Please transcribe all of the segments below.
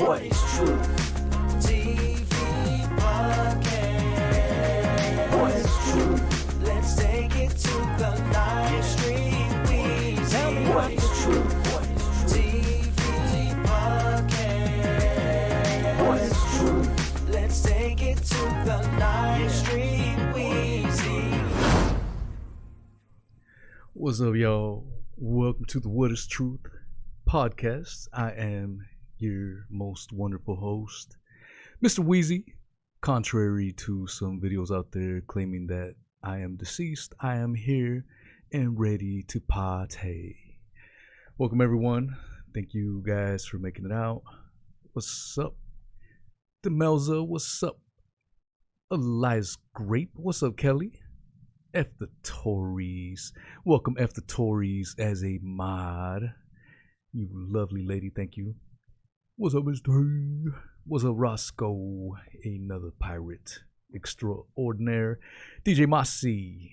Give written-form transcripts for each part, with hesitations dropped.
What is truth? TV podcast. What is truth? Let's take it to the live stream. Tell me what is truth? What is TV podcast. What is truth? Let's take it to the live stream. What's up, y'all? Welcome to the What is Truth podcast. I am your most wonderful host, Mr. Wheezy. Contrary to some videos out there claiming that I am deceased, I am here and ready to party. Welcome, everyone. Thank you guys for making it out. What's up? Demelza, what's up? Elias Grape, what's up, Kelly? F the Tories. Welcome F the Tories as a mod. You lovely lady, thank you. What's up, Mr. What's up, Roscoe? Another pirate extraordinaire. DJ Mossy.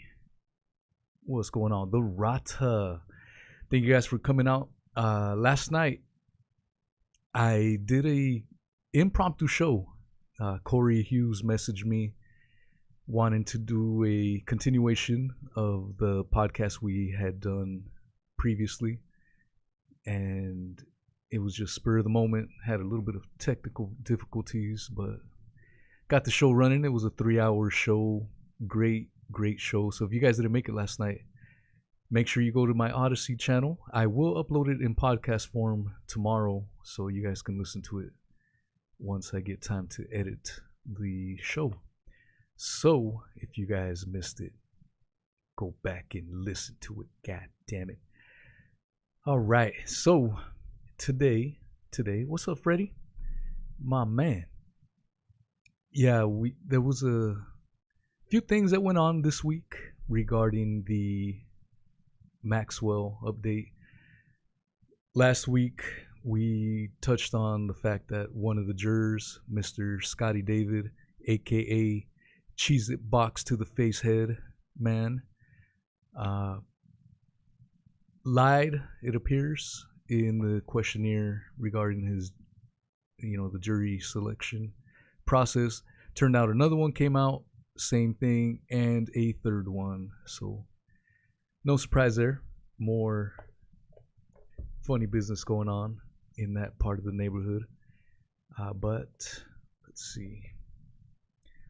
What's going on? The Rata. Thank you guys for coming out. Last night, I did a impromptu show. Corey Hughes messaged me wanting to do a continuation of the podcast we had done previously, and it was just spur of the moment. Had a little bit of technical difficulties, but got the show running. It was a 3-hour show. Great show. So if you guys didn't make it last night, make sure you go to my Odysee channel. I will upload it in podcast form tomorrow, so you guys can listen to it once I get time to edit the show. So, if you guys missed it, go back and listen to it. God damn it. All right. So, today, what's up, Freddie? My man. Yeah, there was a few things that went on this week regarding the Maxwell update. Last week, we touched on the fact that one of the jurors, Mr. Scotty David, aka Cheese It Box to the Face Head man, lied, it appears, in the questionnaire regarding his, the jury selection process. Turned out another one came out, same thing, and a third one. So, no surprise there. More funny business going on in that part of the neighborhood. But, let's see.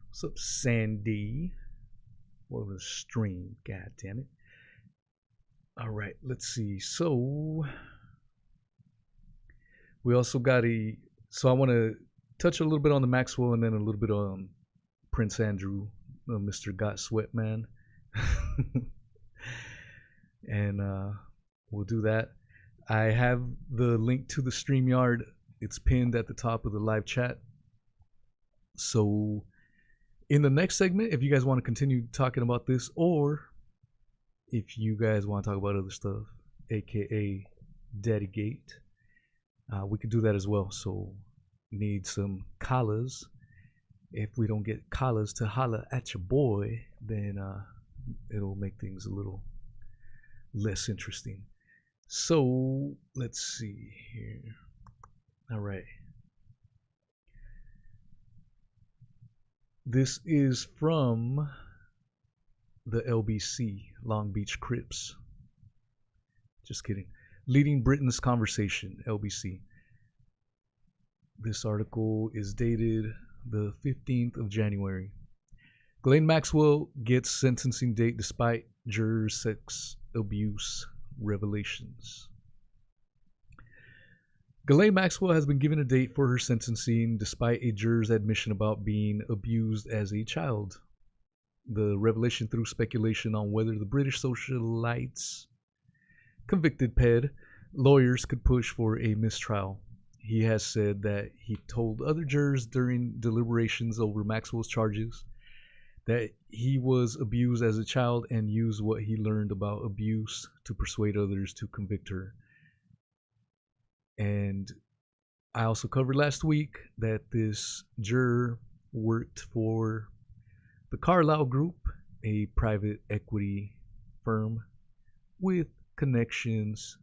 What's up, Sandy? What was stream? God damn it. All right, let's see. So, we also got so I want to touch a little bit on the Maxwell and then a little bit on Prince Andrew, Mr. Got Sweat Man. And we'll do that. I have the link to the StreamYard. It's pinned at the top of the live chat. So, in the next segment, if you guys want to continue talking about this, or if you guys want to talk about other stuff, aka Daddygate, we could do that as well. So, need some collars. If we don't get collars to holler at your boy, then it'll make things a little less interesting. So, let's see here. All right. This is from the LBC, Long Beach Crips. Just kidding. Leading Britain's Conversation, LBC. This article is dated the 15th of January. Ghislaine Maxwell gets sentencing date despite jurors' sex abuse revelations. Ghislaine Maxwell has been given a date for her sentencing despite a juror's admission about being abused as a child. The revelation threw speculation on whether the British socialite's convicted PED lawyers could push for a mistrial. He has said that he told other jurors during deliberations over Maxwell's charges that he was abused as a child and used what he learned about abuse to persuade others to convict her. And I also covered last week that this juror worked for the Carlyle Group, a private equity firm with connections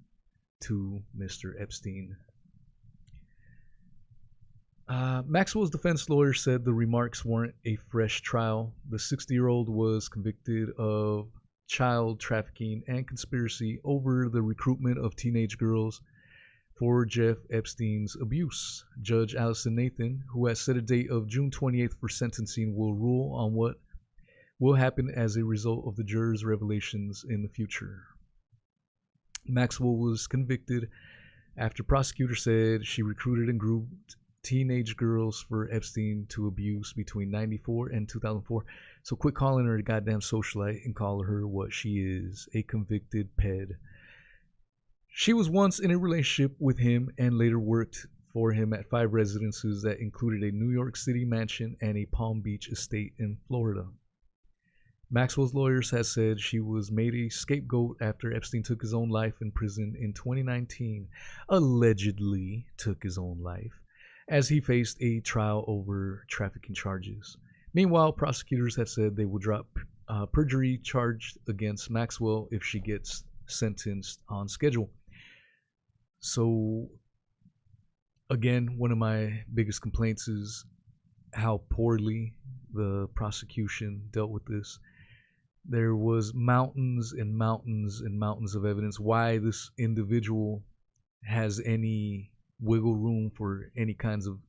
to Mr. Epstein. Maxwell's defense lawyer said the remarks weren't a fresh trial. The 60-year-old was convicted of child trafficking and conspiracy over the recruitment of teenage girls for Jeff Epstein's abuse. Judge Allison Nathan, who has set a date of June 28th for sentencing, will rule on what will happen as a result of the jurors' revelations in the future. Maxwell was convicted after prosecutors said she recruited and groomed teenage girls for Epstein to abuse between 1994 and 2004. So quit calling her a goddamn socialite and call her what she is, a convicted ped. She was once in a relationship with him and later worked for him at 5 residences that included a New York City mansion and a Palm Beach estate in Florida. Maxwell's lawyers has said she was made a scapegoat after Epstein took his own life in prison in 2019. Allegedly took his own life, as he faced a trial over trafficking charges. Meanwhile, prosecutors have said they will drop perjury charge against Maxwell if she gets sentenced on schedule. So, again, one of my biggest complaints is how poorly the prosecution dealt with this. There was mountains and mountains and mountains of evidence why this individual has any wiggle room for any kinds of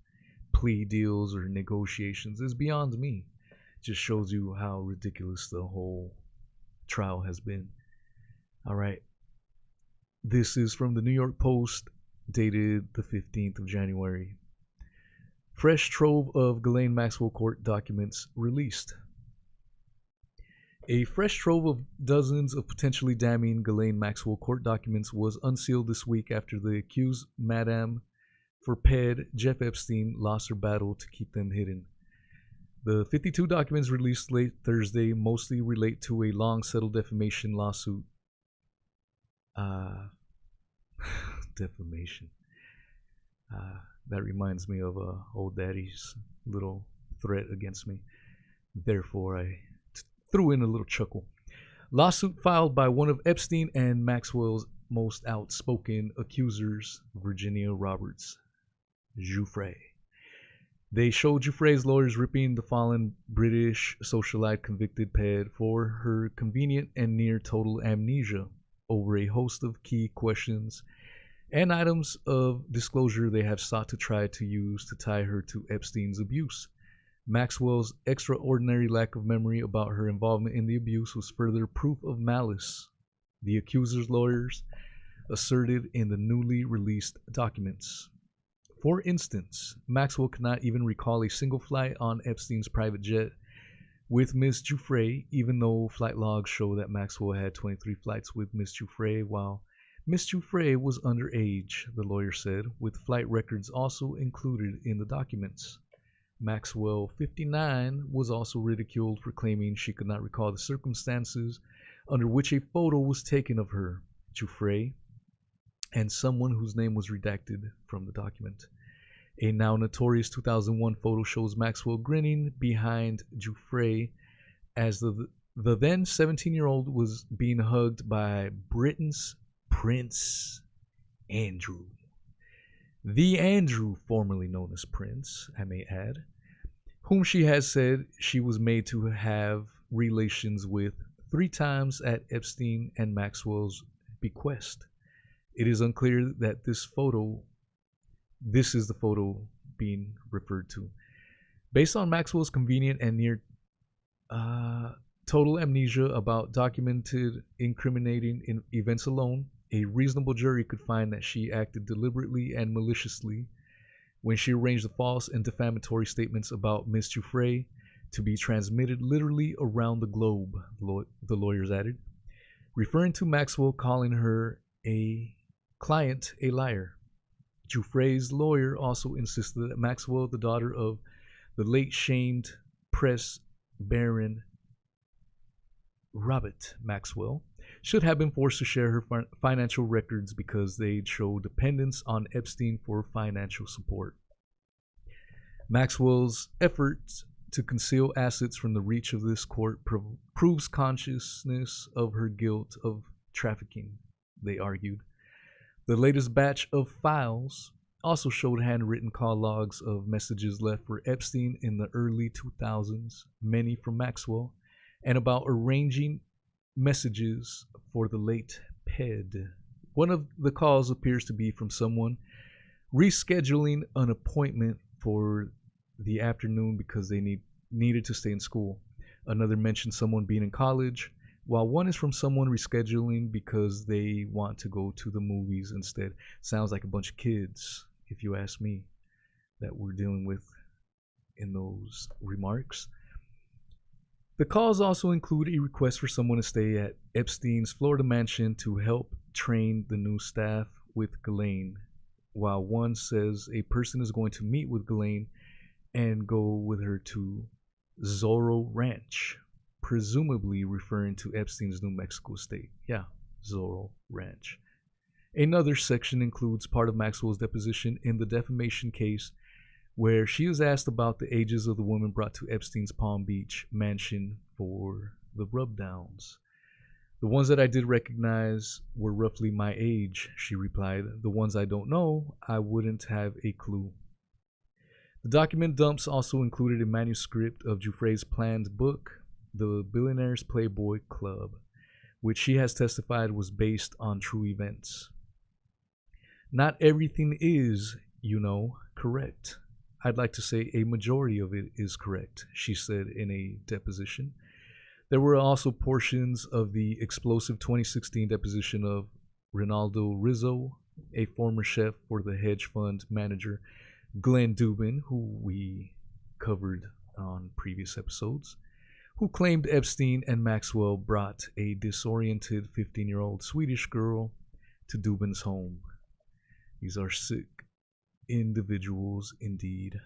plea deals or negotiations is beyond me. Just shows you how ridiculous the whole trial has been. All right. This is from the New York Post, dated the 15th of January. Fresh trove of Ghislaine Maxwell court documents released. A fresh trove of dozens of potentially damning Ghislaine Maxwell court documents was unsealed this week after the accused Madame for Ped Jeff Epstein lost her battle to keep them hidden. The 52 documents released late Thursday mostly relate to a long-settled defamation lawsuit. Defamation. That reminds me of old daddy's little threat against me. Therefore, I threw in a little chuckle. Lawsuit filed by one of Epstein and Maxwell's most outspoken accusers, Virginia Roberts Giuffre. They showed Giuffre's lawyers ripping the fallen British socialite convicted ped for her convenient and near total amnesia over a host of key questions and items of disclosure they have sought to try to use to tie her to Epstein's abuse. Maxwell's extraordinary lack of memory about her involvement in the abuse was further proof of malice, the accuser's lawyers asserted in the newly released documents. For instance, Maxwell could not even recall a single flight on Epstein's private jet with Ms. Giuffre, even though flight logs show that Maxwell had 23 flights with Ms. Giuffre while Ms. Giuffre was underage, the lawyer said, with flight records also included in the documents. Maxwell, 59, was also ridiculed for claiming she could not recall the circumstances under which a photo was taken of her, Giuffre, and someone whose name was redacted from the document. A now notorious 2001 photo shows Maxwell grinning behind Giuffre as the then 17-year-old was being hugged by Britain's Prince Andrew. The Andrew, formerly known as Prince, I may add, whom she has said she was made to have relations with 3 times at Epstein and Maxwell's bequest. It is unclear that this is the photo being referred to. Based on Maxwell's convenient and near total amnesia about documented incriminating events alone, a reasonable jury could find that she acted deliberately and maliciously when she arranged the false and defamatory statements about Ms. Giuffre to be transmitted literally around the globe, the lawyers added, referring to Maxwell calling her a client a liar. Giuffre's lawyer also insisted that Maxwell, the daughter of the late shamed press baron Robert Maxwell, should have been forced to share her financial records because they'd show dependence on Epstein for financial support. Maxwell's efforts to conceal assets from the reach of this court proves consciousness of her guilt of trafficking, they argued. The latest batch of files also showed handwritten call logs of messages left for Epstein in the early 2000s, many from Maxwell, and about arranging messages for the late Ped. One of the calls appears to be from someone rescheduling an appointment for the afternoon because they needed to stay in school. Another mentions someone being in college, while one is from someone rescheduling because they want to go to the movies instead. Sounds like a bunch of kids, if you ask me, that we're dealing with in those remarks. The calls also include a request for someone to stay at Epstein's Florida mansion to help train the new staff with Ghislaine, while one says a person is going to meet with Ghislaine and go with her to Zorro Ranch, presumably referring to Epstein's New Mexico estate. Yeah, Zorro Ranch. Another section includes part of Maxwell's deposition in the defamation case, where she is asked about the ages of the women brought to Epstein's Palm Beach mansion for the rubdowns. The ones that I did recognize were roughly my age, she replied. The ones I don't know, I wouldn't have a clue. The document dumps also included a manuscript of Giuffre's planned book, The Billionaire's Playboy Club, which she has testified was based on true events. Not everything is, correct. I'd like to say a majority of it is correct, she said in a deposition. There were also portions of the explosive 2016 deposition of Ronaldo Rizzo, a former chef for the hedge fund manager Glenn Dubin, who we covered on previous episodes, who claimed Epstein and Maxwell brought a disoriented 15-year-old Swedish girl to Dubin's home. These are sick individuals indeed.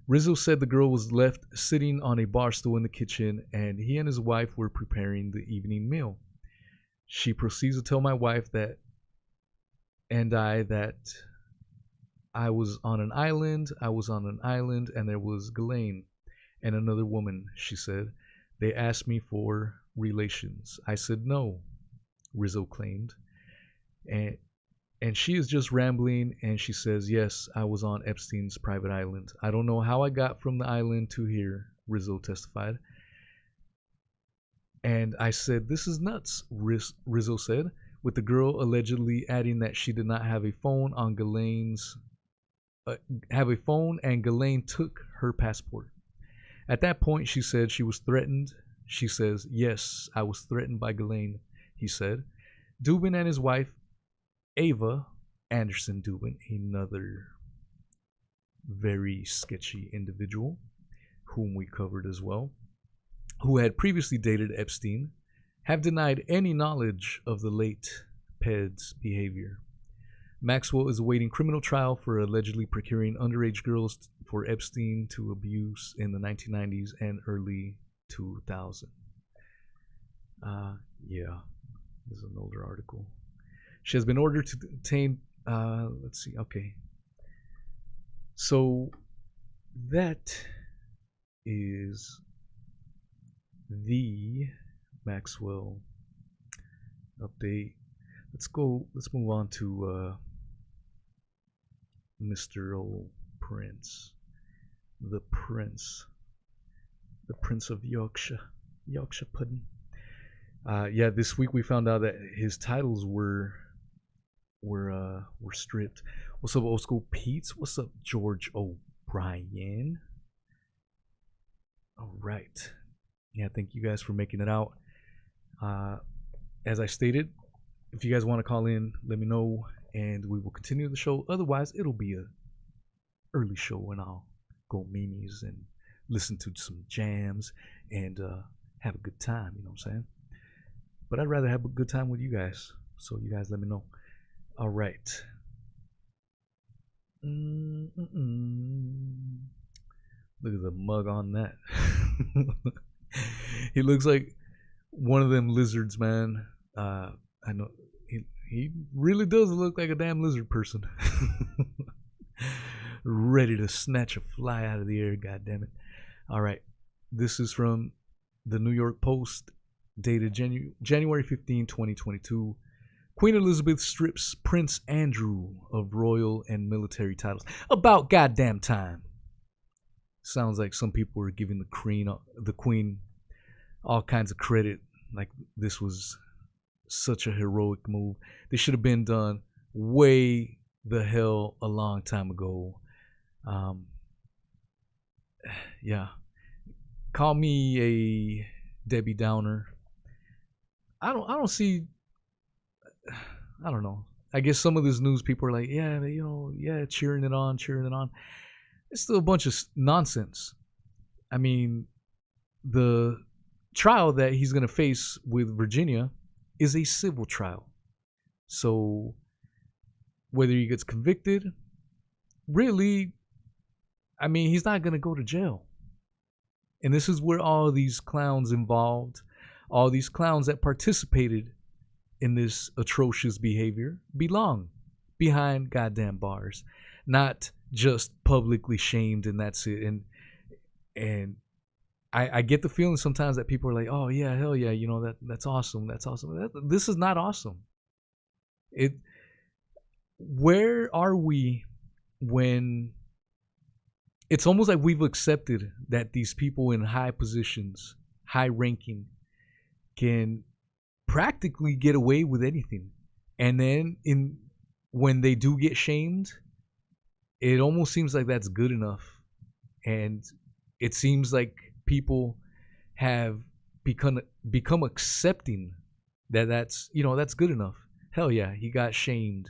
Rizzo said the girl was left sitting on a bar stool in the kitchen and he and his wife were preparing the evening meal. She proceeds to tell my wife that I was on an island, and there was Ghislaine and another woman, she said. They asked me for relations. I said no, Rizzo claimed. And she is just rambling, and she says, yes, I was on Epstein's private island. I don't know how I got from the island to here, Rizzo testified. And I said, this is nuts, Rizzo said, with the girl allegedly adding that she did not have a phone on Ghislaine's and Ghislaine took her passport. At that point, she said she was threatened. She says, yes, I was threatened by Ghislaine, he said. Dubin and his wife, Ava Anderson Dubin, another very sketchy individual whom we covered as well, who had previously dated Epstein, have denied any knowledge of the late Ped's behavior. Maxwell is awaiting criminal trial for allegedly procuring underage girls for Epstein to abuse in the 1990s and early 2000s. Yeah, this is an older article. She has been ordered to detain. Let's see. Okay. So that is the Maxwell update. Let's move on to Mr. Old Prince. The Prince of Yorkshire pudding. Yeah, this week we found out that his titles were stripped. What's up, Old School Pete's? What's up, George O'Brien? All right. Yeah, thank you guys for making it out. As I stated, if you guys want to call in, let me know, and we will continue the show. Otherwise, it'll be a early show, and I'll go memes and listen to some jams and have a good time. You know what I'm saying? But I'd rather have a good time with you guys. So you guys let me know. All right. Look at the mug on that. He looks like one of them lizards, man. I know he really does look like a damn lizard person. Ready to snatch a fly out of the air, goddammit. All right. This is from the New York Post, dated January 15, 2022. Queen Elizabeth strips Prince Andrew of royal and military titles. About goddamn time. Sounds like some people are giving the queen all kinds of credit, like this was such a heroic move. This should have been done way the hell a long time ago. Yeah. Call me a Debbie Downer. I don't see. I don't know. I guess some of this news people are like, yeah, cheering it on. It's still a bunch of nonsense. I mean, the trial that he's going to face with Virginia is a civil trial. So whether he gets convicted, really, I mean, he's not going to go to jail. And this is where all these clowns involved, all these clowns that participated in this atrocious behavior belong behind goddamn bars, not just publicly shamed and that's it. And I get the feeling sometimes that people are like, oh yeah, hell yeah, that's awesome. This is not awesome. Where are we when it's almost like we've accepted that these people in high positions, high ranking, can practically get away with anything, and then when they do get shamed, it almost seems like that's good enough, and it seems like people have become accepting that's good enough. Hell yeah, he got shamed,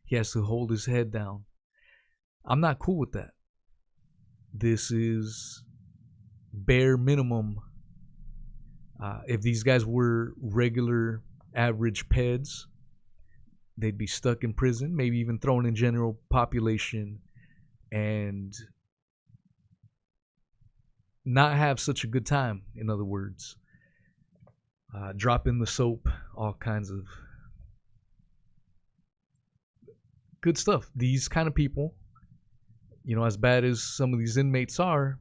he has to hold his head down. I'm not cool with that. This is bare minimum. If these guys were regular average peds, they'd be stuck in prison, maybe even thrown in general population, and not have such a good time. In other words, drop in the soap, all kinds of good stuff. These kind of people, as bad as some of these inmates are,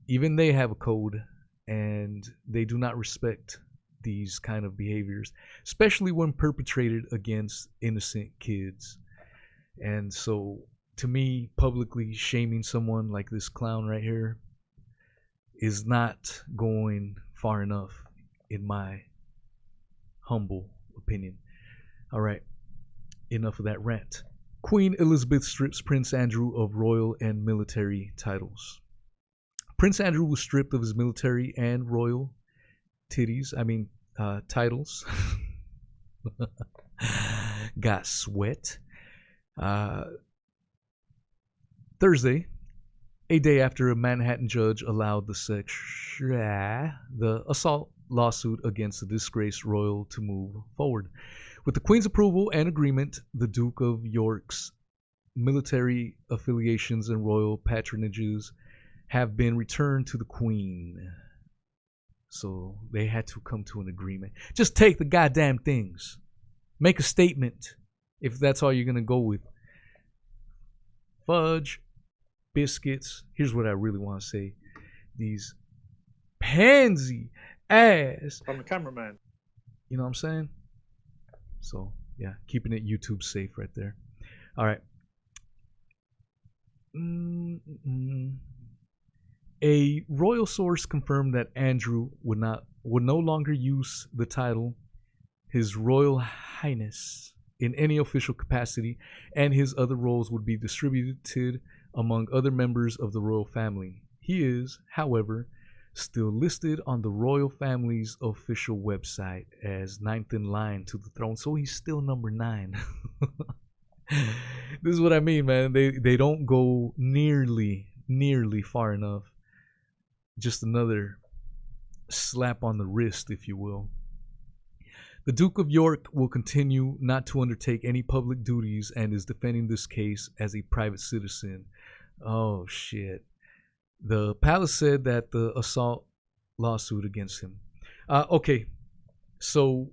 even they have a code, and they do not respect these kind of behaviors, especially when perpetrated against innocent kids. And so, to me, publicly shaming someone like this clown right here is not going far enough, in my humble opinion. All right, enough of that rant. Queen Elizabeth strips Prince Andrew of royal and military titles. Prince Andrew was stripped of his military and royal titles. Got sweat. Thursday, a day after a Manhattan judge allowed the assault lawsuit against the disgraced royal to move forward. With the Queen's approval and agreement, the Duke of York's military affiliations and royal patronages have been returned to the Queen. So they had to come to an agreement. Just take the goddamn things. Make a statement if that's all you're going to go with. Fudge, biscuits. Here's what I really want to say. These pansy ass. I'm the cameraman. You know what I'm saying? So, yeah, keeping it YouTube safe right there. All right. A royal source confirmed that Andrew would no longer use the title His Royal Highness in any official capacity, and his other roles would be distributed among other members of the royal family. He is, however, still listed on the royal family's official website as ninth in line to the throne, so he's still number 9. This is what I mean, man. They don't go nearly far enough. Just another slap on the wrist, if you will. The Duke of York will continue not to undertake any public duties and is defending this case as a private citizen. Oh, shit. The palace said that the assault lawsuit against him. Okay, so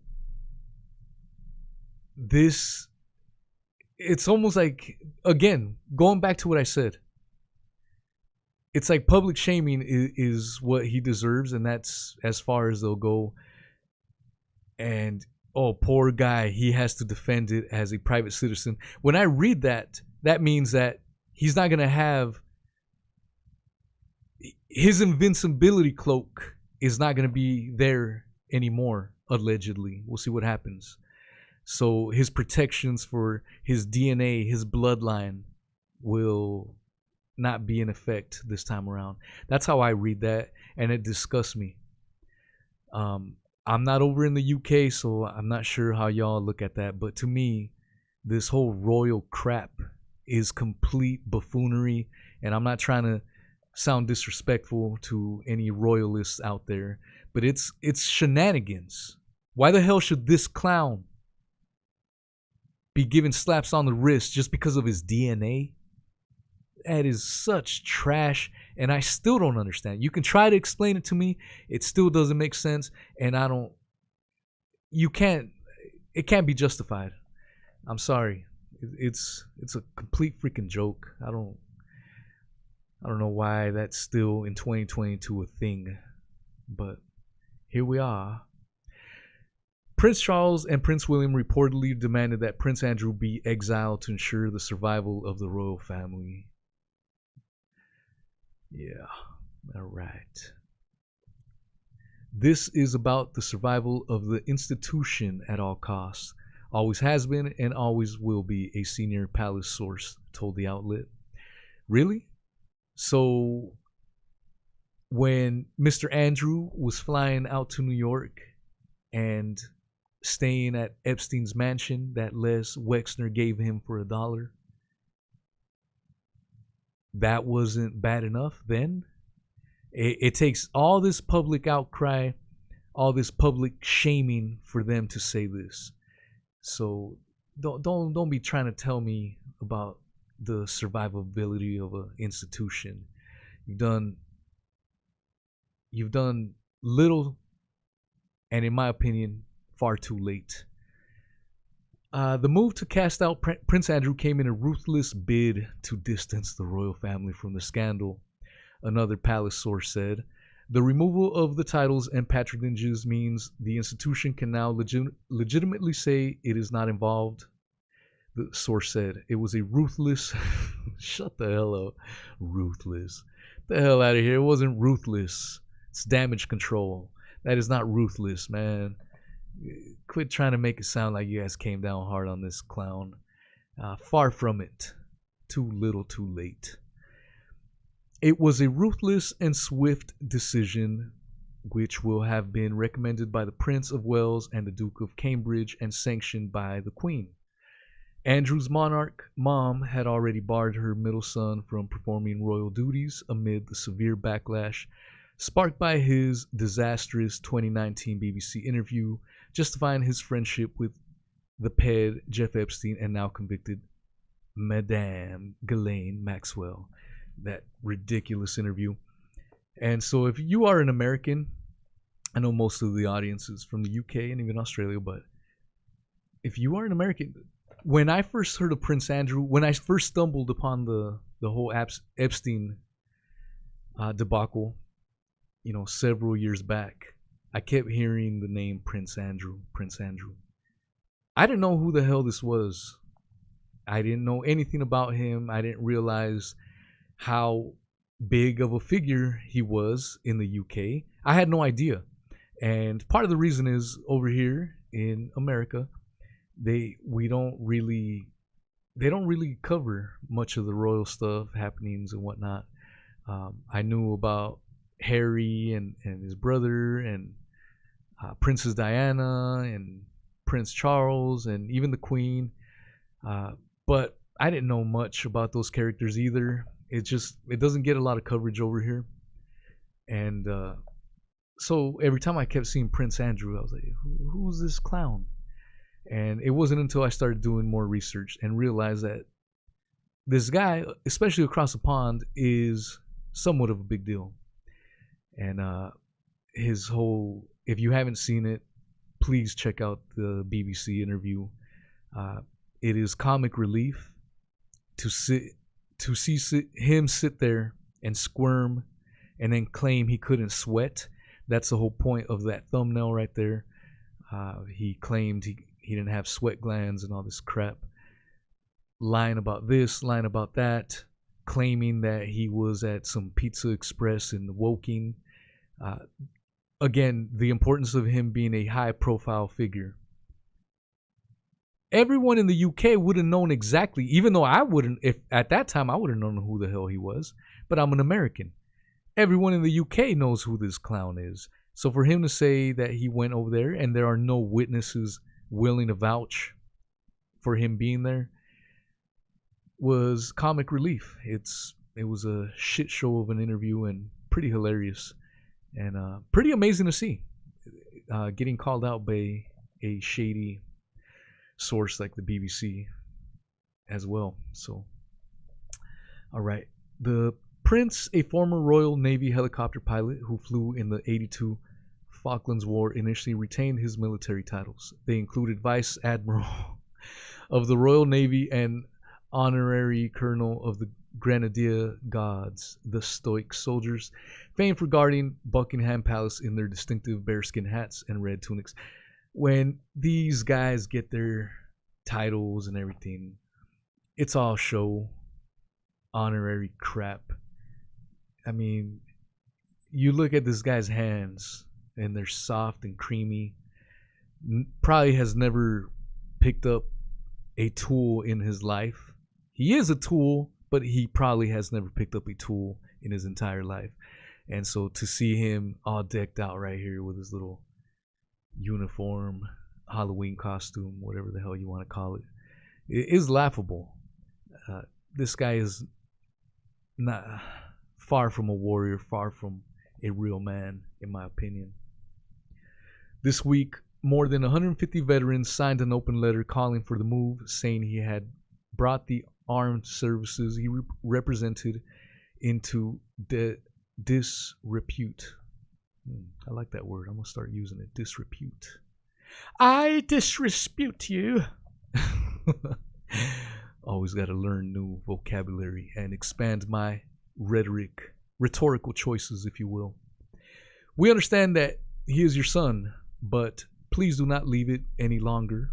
it's almost like, again, going back to what I said, it's like public shaming is what he deserves, and that's as far as they'll go. And oh, poor guy, he has to defend it as a private citizen. When I read that, that means that he's not going to have his invincibility cloak is not going to be there anymore, allegedly. We'll see what happens. So his protections for his DNA, his bloodline, will not be in effect this time around. That's how I read that, and it disgusts me. I'm not over in the UK, so I'm not sure how y'all look at that, but to me, this whole royal crap is complete buffoonery, and I'm not trying to sound disrespectful to any royalists out there, but it's shenanigans. Why the hell should this clown be given slaps on the wrist just because of his DNA? That is such trash, and I still don't understand. You can try to explain it to me, it still doesn't make sense, and it can't be justified. I'm sorry. It's a complete freaking joke. I don't know why that's still in 2022 a thing, but here we are. Prince Charles and Prince William reportedly demanded that Prince Andrew be exiled to ensure the survival of the royal family. Yeah, all right. This is about the survival of the institution at all costs. Always has been and always will be, a senior palace source told the outlet. Really? So when Mr. Andrew was flying out to New York and staying at Epstein's mansion that Les Wexner gave him for $1, that wasn't bad enough then? It takes all this public outcry, all this public shaming for them to say this. So don't be trying to tell me about the survivability of an institution. You've done little, and in my opinion, far too late. The move to cast out Prince Andrew came in a ruthless bid to distance the royal family from the scandal, another palace source said. The removal of the titles and patronages means the institution can now legitimately say it is not involved, the source said. It was a ruthless... Shut the hell up. Ruthless. Get the hell out of here. It wasn't ruthless. It's damage control. That is not ruthless, man. Quit trying to make it sound like you guys came down hard on this clown. Far from it. Too little, too late. It was a ruthless and swift decision which will have been recommended by the Prince of Wales and the Duke of Cambridge and sanctioned by the Queen. Andrew's monarch mom had already barred her middle son from performing royal duties amid the severe backlash sparked by his disastrous 2019 BBC interview justifying his friendship with the ped Jeff Epstein and now convicted Madame Ghislaine Maxwell. That ridiculous interview. And so if you are an American, I know most of the audience is from the UK and even Australia, but if you are an American, when I first heard of Prince Andrew, when I first stumbled upon the whole Epstein debacle, several years back, I kept hearing the name Prince Andrew. I didn't know who the hell this was. I didn't know anything about him. I didn't realize how big of a figure he was in the UK. I had no idea. And part of the reason is over here in America, they don't really cover much of the royal stuff, happenings and whatnot. I knew about Harry and his brother and Princess Diana and Prince Charles and even the Queen, but I didn't know much about those characters either. It doesn't get a lot of coverage over here, and so every time I kept seeing Prince Andrew, I was like, who's this clown? And it wasn't until I started doing more research and realized that this guy, especially across the pond, is somewhat of a big deal. And his whole, if you haven't seen it, please check out the BBC interview. It is comic relief to see him sit there and squirm and then claim he couldn't sweat. That's the whole point of that thumbnail right there. He claimed he didn't have sweat glands and all this crap. Lying about this, lying about that, claiming that he was at some Pizza Express in Woking. Again, the importance of him being a high-profile figure. Everyone in the UK would have known exactly, even though I wouldn't, if at that time I would have known who the hell he was, but I'm an American. Everyone in the UK knows who this clown is. So for him to say that he went over there and there are no witnesses willing to vouch for him being there was comic relief. It was a shit show of an interview and pretty hilarious and pretty amazing to see. Getting called out by a shady source like the BBC as well. So, all right. The Prince, a former Royal Navy helicopter pilot who flew in the 82 Falklands War, initially retained his military titles. They included Vice Admiral of the Royal Navy and Honorary Colonel of the Grenadier Guards, the Stoic Soldiers, famed for guarding Buckingham Palace in their distinctive bearskin hats and red tunics. When these guys get their titles and everything, it's all show, honorary crap. I mean, you look at this guy's hands and they're soft and creamy. Probably has never picked up a tool in his life. He is a tool, but he probably has never picked up a tool in his entire life. And so to see him all decked out right here with his little uniform, Halloween costume, whatever the hell you want to call it, it is laughable. This guy is not far from a warrior, far from a real man, in my opinion. This week, more than 150 veterans signed an open letter calling for the move, saying he had brought the armed services he represented into disrepute. I like that word. I'm going to start using it. Disrepute. I disrepute you. Always got to learn new vocabulary and expand my rhetorical choices, if you will. We understand that he is your son, but please do not leave it any longer.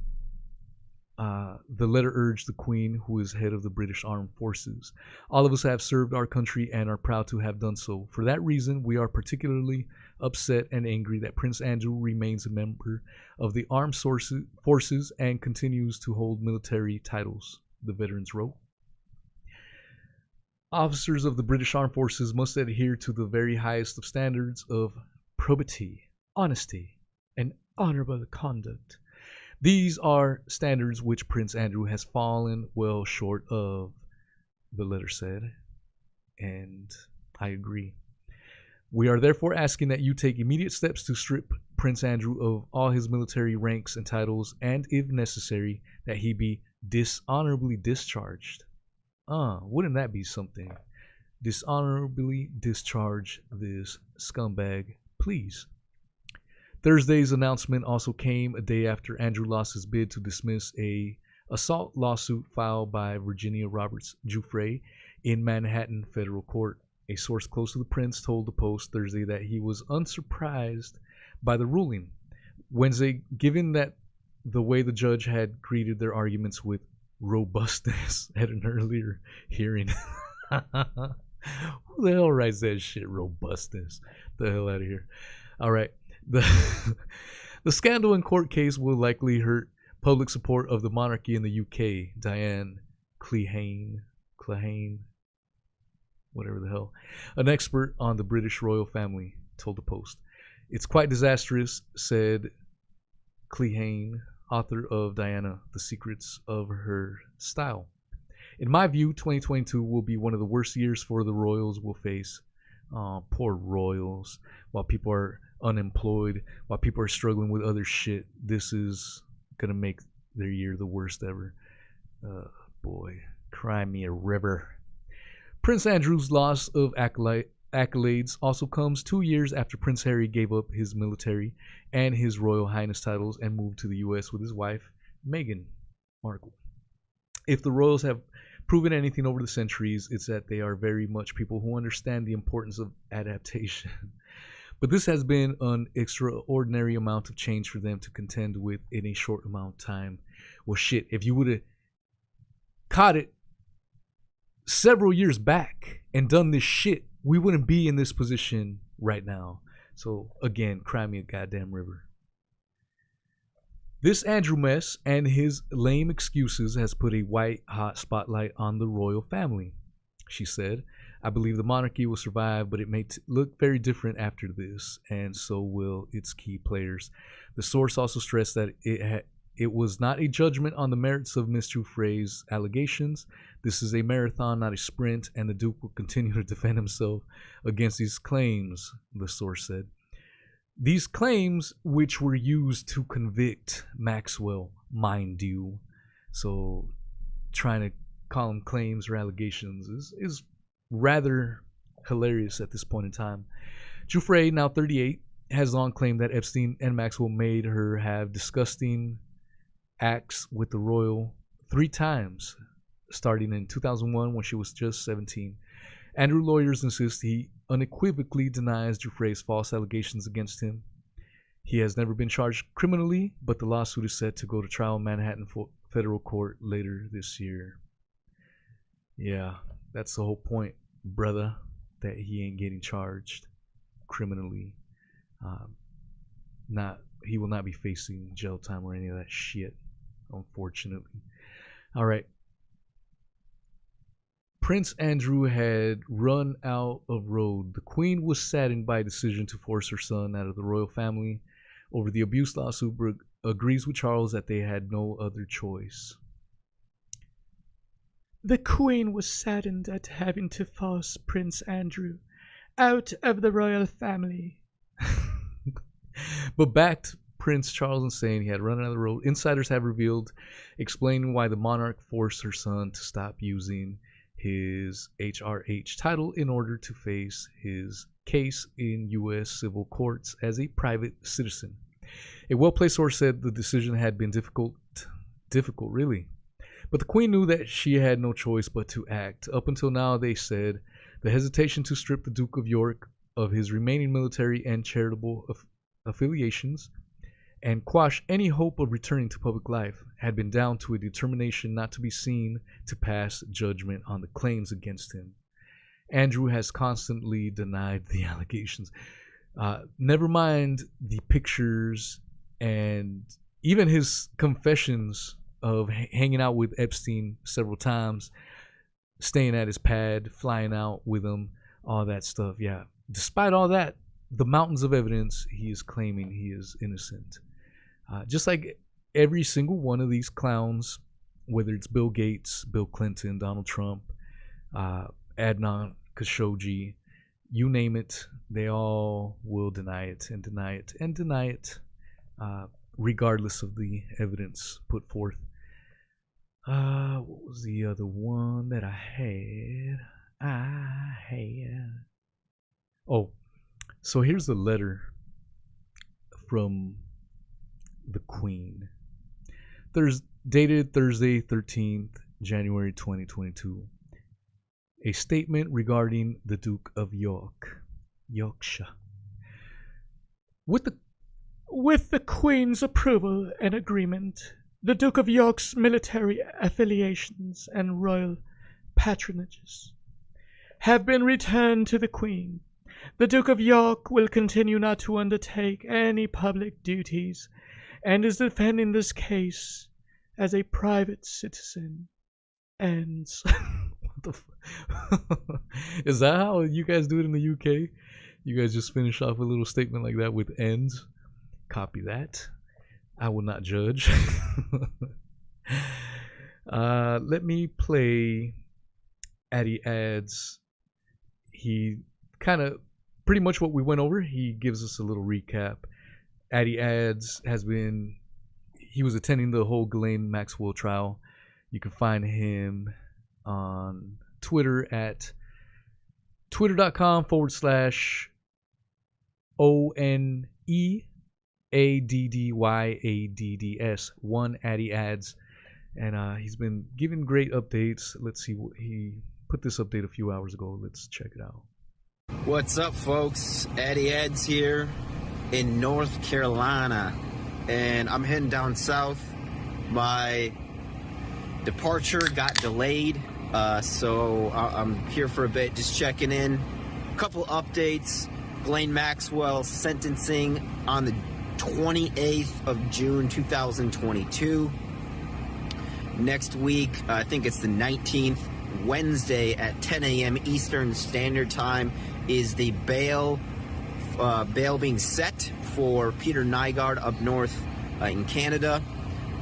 The letter urged the Queen, who is head of the British Armed Forces. All of us have served our country and are proud to have done so. For that reason, we are particularly upset and angry that Prince Andrew remains a member of the armed forces and continues to hold military titles, the veterans wrote. Officers of the British Armed Forces must adhere to the very highest of standards of probity, honesty, and honorable conduct. These are standards which Prince Andrew has fallen well short of, the letter said, and I agree. We are therefore asking that you take immediate steps to strip Prince Andrew of all his military ranks and titles, and if necessary, that he be dishonorably discharged. Wouldn't that be something? Dishonorably discharge this scumbag, please. Thursday's announcement also came a day after Andrew lost his bid to dismiss a assault lawsuit filed by Virginia Roberts Giuffre in Manhattan federal court. A source close to the prince told the Post Thursday that he was unsurprised by the ruling Wednesday, given that the way the judge had greeted their arguments with robustness at an earlier hearing. Who the hell writes that shit, robustness? The hell out of here. All right. The scandal in court case will likely hurt public support of the monarchy in the UK. Diane Clehane, whatever the hell, an expert on the British royal family, told the Post. It's quite disastrous, said Clehane, author of Diana, The Secrets of Her Style. In my view, 2022 will be one of the worst years for the royals will face. Oh, poor royals. While people are unemployed, while people are struggling with other shit, this is gonna make their year the worst ever. Boy, cry me a river. Prince Andrew's loss of accolades also comes 2 years after Prince Harry gave up his military and his Royal Highness titles and moved to the U.S. with his wife, Meghan Markle. If the royals have proven anything over the centuries, it's that they are very much people who understand the importance of adaptation. But this has been an extraordinary amount of change for them to contend with in a short amount of time. Well, shit, if you would have caught it several years back and done this shit, we wouldn't be in this position right now. So, again, cry me a goddamn river. This Andrew mess and his lame excuses has put a white-hot spotlight on the royal family. She said, I believe the monarchy will survive, but it may look very different after this, and so will its key players. The source also stressed that it was not a judgment on the merits of Miss Jouffre's allegations. This is a marathon, not a sprint, and the Duke will continue to defend himself against these claims, the source said. These claims, which were used to convict Maxwell, mind you, so trying to call them claims or allegations is rather hilarious at this point in time. Jouffre, now 38, has long claimed that Epstein and Maxwell made her have disgusting acts with the royal 3 times, starting in 2001 when she was just 17. Andrew lawyers insist he unequivocally denies Jouffre's false allegations against him. He has never been charged criminally, but the lawsuit is set to go to trial in Manhattan federal court later this year. Yeah, that's the whole point, brother, that he ain't getting charged criminally. He will not be facing jail time or any of that shit, unfortunately. All right. Prince Andrew had run out of road. The Queen was saddened by a decision to force her son out of the royal family over the abuse lawsuit, but agrees with Charles that they had no other choice. The Queen was saddened at having to force Prince Andrew out of the royal family. But backed Prince Charles in saying he had run out of the road. Insiders have revealed, explaining why the monarch forced her son to stop using his HRH title in order to face his case in U.S. civil courts as a private citizen. A well-placed source said the decision had been difficult really. But the Queen knew that she had no choice but to act. Up until now, they said, the hesitation to strip the Duke of York of his remaining military and charitable affiliations and quash any hope of returning to public life had been down to a determination not to be seen to pass judgment on the claims against him. Andrew has constantly denied the allegations. Never mind the pictures and even his confessions of hanging out with Epstein several times, staying at his pad, flying out with him, all that stuff. Yeah. Despite all that, the mountains of evidence, he is claiming he is innocent. Just like every single one of these clowns, whether it's Bill Gates, Bill Clinton, Donald Trump, Adnan Khashoggi, you name it, they all will deny it and deny it and deny it, regardless of the evidence put forth. What was the other one that I had? Oh, so here's the letter from the Queen. Dated Thursday, 13th January 2022. A statement regarding the Duke of Yorkshire. With the Queen's approval and agreement, the Duke of York's military affiliations and royal patronages have been returned to the Queen. The Duke of York will continue not to undertake any public duties and is defending this case as a private citizen. And what the is that how you guys do it in the UK? You guys just finish off a little statement like that with ends? Copy that. I will not judge. Let me play Addy Ads. He kind of pretty much what we went over. He gives us a little recap. Addy Ads he was attending the whole Ghislaine Maxwell trial. You can find him on Twitter at twitter.com/ONEADDYADDS, one Addy Ads. And he's been giving great updates. Let's see what he put this update a few hours ago. Let's check it out. What's up, folks? Eddie Eds here in North Carolina, and I'm heading down south. My departure got delayed, so I'm here for a bit, just checking in. A couple updates. Ghislaine Maxwell sentencing on the 28th of June 2022. Next week, I think it's the 19th, Wednesday at 10 a.m. Eastern Standard Time, is the bail being set for Peter Nygaard up north in Canada.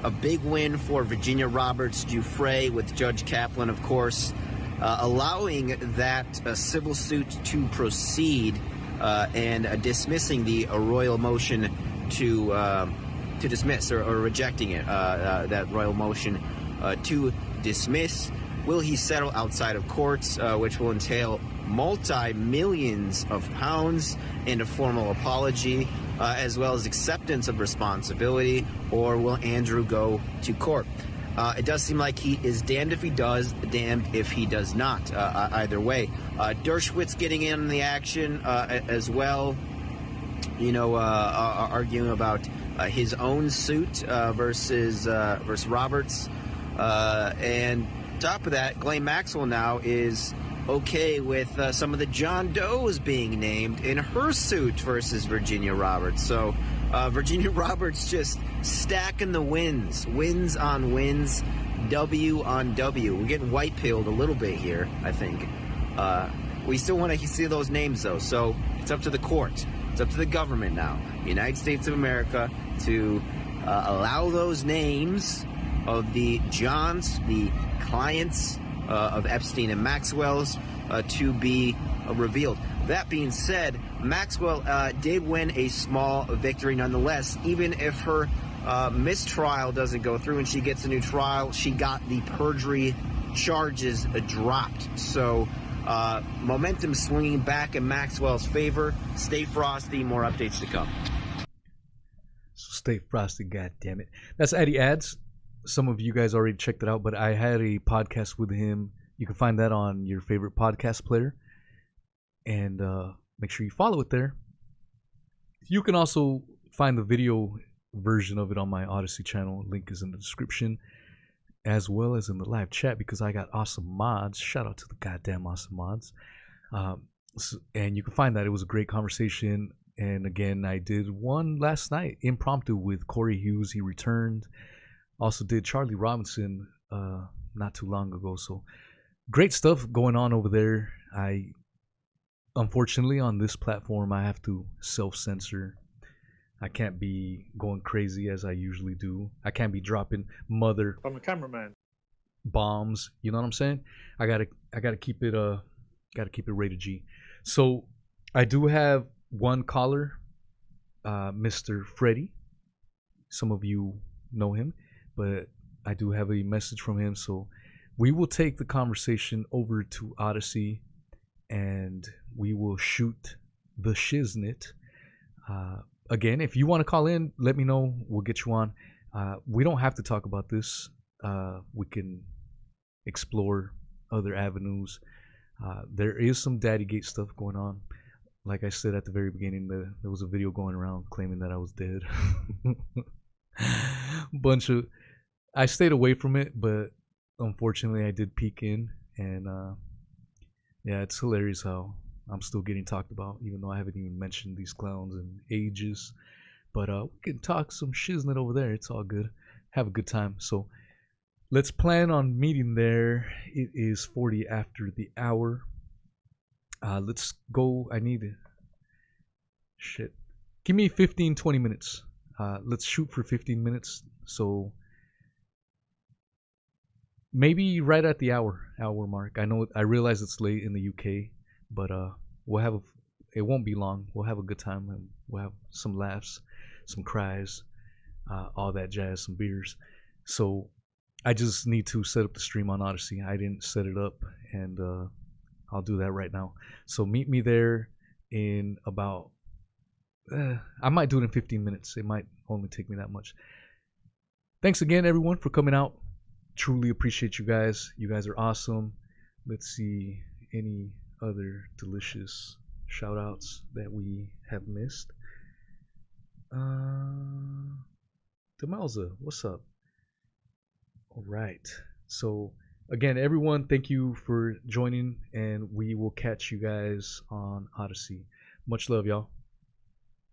A big win for Virginia Roberts Giuffre with Judge Kaplan, of course, allowing that civil suit to proceed and dismissing the royal motion to dismiss, or rejecting it, that royal motion to dismiss. Will he settle outside of courts, which will entail multi-millions of pounds and a formal apology, as well as acceptance of responsibility, or will Andrew go to court? It does seem like he is damned if he does, damned if he does not, either way. Dershowitz getting in on the action as well, arguing about his own suit versus Roberts. And top of that, Ghislaine Maxwell now is okay with some of the John Does being named in her suit versus Virginia Roberts. So Virginia Roberts just stacking the wins on wins, W on W. We're getting white-pilled a little bit here, I think. We still want to see those names, though, so it's up to the court. It's up to the government now, the United States of America, to allow those names of the Johns, the clients of Epstein and Maxwell's, to be revealed. That being said, Maxwell did win a small victory nonetheless. Even if her mistrial doesn't go through and she gets a new trial, she got the perjury charges dropped. So momentum swinging back in Maxwell's favor. Stay frosty. More updates to come. So stay frosty, goddammit. That's Eddie Ads. Some of you guys already checked it out, but I had a podcast with him. You can find that on your favorite podcast player, and make sure you follow it there. You can also find the video version of it on my Odysee channel. Link is in the description, as well as in the live chat, because I got awesome mods. Shout out to the goddamn awesome mods. And you can find that. It was a great conversation. And again, I did one last night, impromptu, with Corey Hughes. He returned. Also did Charlie Robinson not too long ago. So great stuff going on over there. Unfortunately, on this platform, I have to self-censor. I can't be going crazy as I usually do. I can't be dropping I'm a cameraman. bombs. You know what I'm saying? I gotta keep it rated G. So I do have one caller, Mr. Freddie. Some of you know him, but I do have a message from him. So we will take the conversation over to Odysee, and we will shoot the shiznit. Again, if you want to call in, let me know. We'll get you on. We don't have to talk about this. We can explore other avenues. There is some Daddygate stuff going on. Like I said at the very beginning, there was a video going around claiming that I was dead. I stayed away from it, but unfortunately I did peek in, and yeah, it's hilarious how I'm still getting talked about, even though I haven't even mentioned these clowns in ages. But we can talk some shiznit over there. It's all good. Have a good time. So let's plan on meeting there. It is 40 after the hour. Let's go. I need shit. Give me 15-20 minutes. Let's shoot for 15 minutes. So maybe right at the hour mark. I realize it's late in the UK, but it won't be long. We'll have a good time, and we'll have some laughs, some cries, all that jazz, some beers. So I just need to set up the stream on Odysee. I didn't set it up, and I'll do that right now. So meet me there in about I might do it in 15 minutes. It might only take me that much. Thanks again, everyone, for coming out. Truly appreciate you guys. You guys are awesome. Let's see any other delicious shout outs that we have missed. Demalza, what's up? All right. So again, everyone, thank you for joining, and we will catch you guys on Odysee. Much love, y'all.